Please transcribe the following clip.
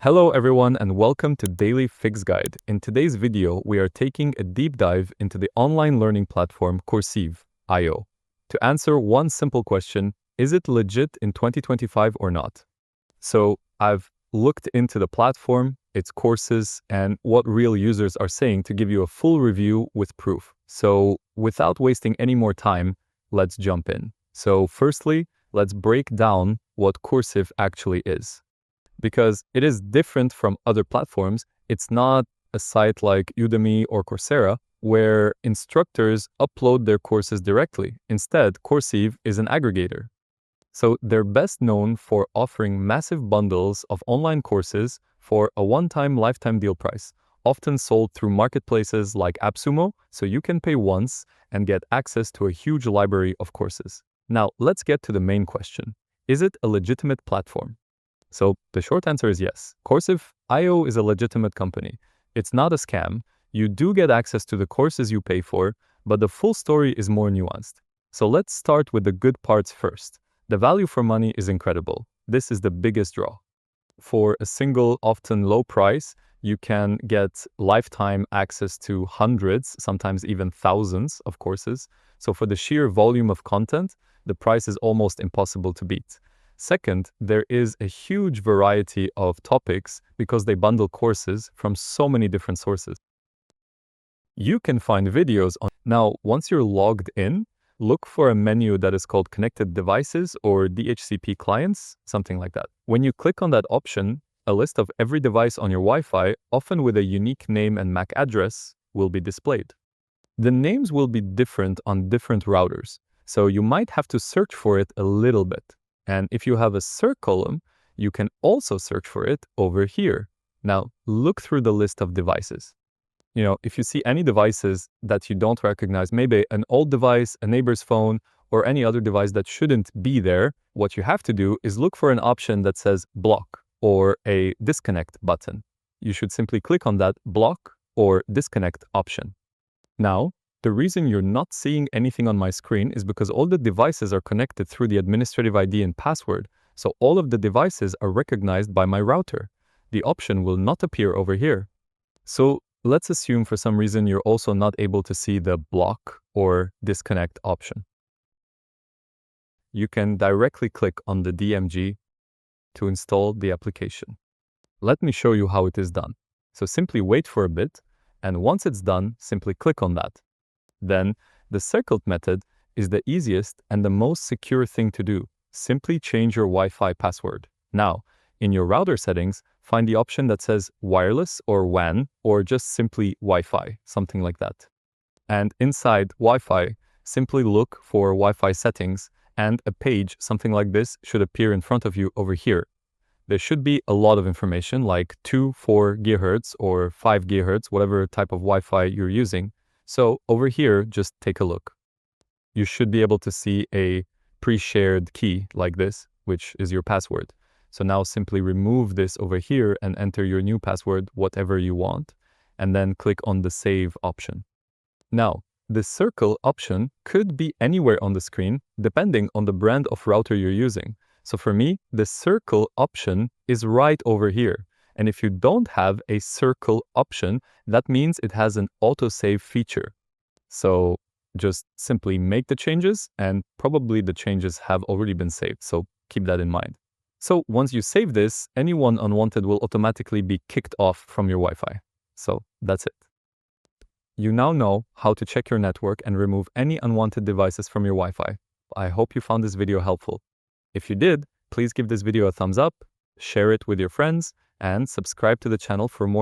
Hello everyone and welcome to Daily Fix Guide. In today's video, we are taking a deep dive into the online learning platform Coursive.io to answer one simple question: is it legit in 2025 or not? So I've looked into the platform, its courses, and what real users are saying to give you a full review with proof. So without wasting any more time, let's jump in. So firstly, let's break down what Coursive actually is. Because it is different from other platforms. It's not a site like Udemy or Coursera where instructors upload their courses directly. Instead, Coursive is an aggregator. So they're best known for offering massive bundles of online courses for a one-time lifetime deal price, often sold through marketplaces like AppSumo, so you can pay once and get access to a huge library of courses. Now, let's get to the main question. Is it a legitimate platform? So the short answer is yes. Coursive.io is a legitimate company. It's not a scam. You do get access to the courses you pay for, but the full story is more nuanced. So let's start with the good parts first. The value for money is incredible. This is the biggest draw. For a single, often low price, you can get lifetime access to hundreds, sometimes even thousands of courses. So for the sheer volume of content, the price is almost impossible to beat. Second, there is a huge variety of topics because they bundle courses from so many different sources. You can find videos on. Now, once you're logged in, look for a menu that is called Connected Devices or DHCP Clients, something like that. When you click on that option, a list of every device on your Wi-Fi, often with a unique name and MAC address, will be displayed. The names will be different on different routers, so you might have to search for it a little bit. And if you have a search column, you can also search for it over here. Now, look through the list of devices. If you see any devices that you don't recognize, maybe an old device, a neighbor's phone, or any other device that shouldn't be there, what you have to do is look for an option that says block or a disconnect button. You should simply click on that block or disconnect option. Now, the reason you're not seeing anything on my screen is because all the devices are connected through the administrative ID and password, so all of the devices are recognized by my router. The option will not appear over here. So let's assume for some reason you're also not able to see the block or disconnect option. You can directly click on the DMG to install the application. Let me show you how it is done. So simply wait for a bit, and once it's done, simply click on that. Then, the circled method is the easiest and the most secure thing to do. Simply change your Wi-Fi password. Now, in your router settings, find the option that says wireless or WAN, or just simply Wi-Fi, something like that. And inside Wi-Fi, simply look for Wi-Fi settings, and a page, something like this, should appear in front of you over here. There should be a lot of information like 2, 4 GHz or 5 GHz, whatever type of Wi-Fi you're using. So over here, just take a look. You should be able to see a pre-shared key like this, which is your password. So now simply remove this over here and enter your new password, whatever you want, and then click on the save option. Now, the circle option could be anywhere on the screen, depending on the brand of router you're using. So for me, the circle option is right over here. And if you don't have a circle option, that means it has an autosave feature. So just simply make the changes, and probably the changes have already been saved. So keep that in mind. So once you save this, anyone unwanted will automatically be kicked off from your Wi-Fi. So that's it. You now know how to check your network and remove any unwanted devices from your Wi-Fi. I hope you found this video helpful. If you did, please give this video a thumbs up, share it with your friends, and subscribe to the channel for more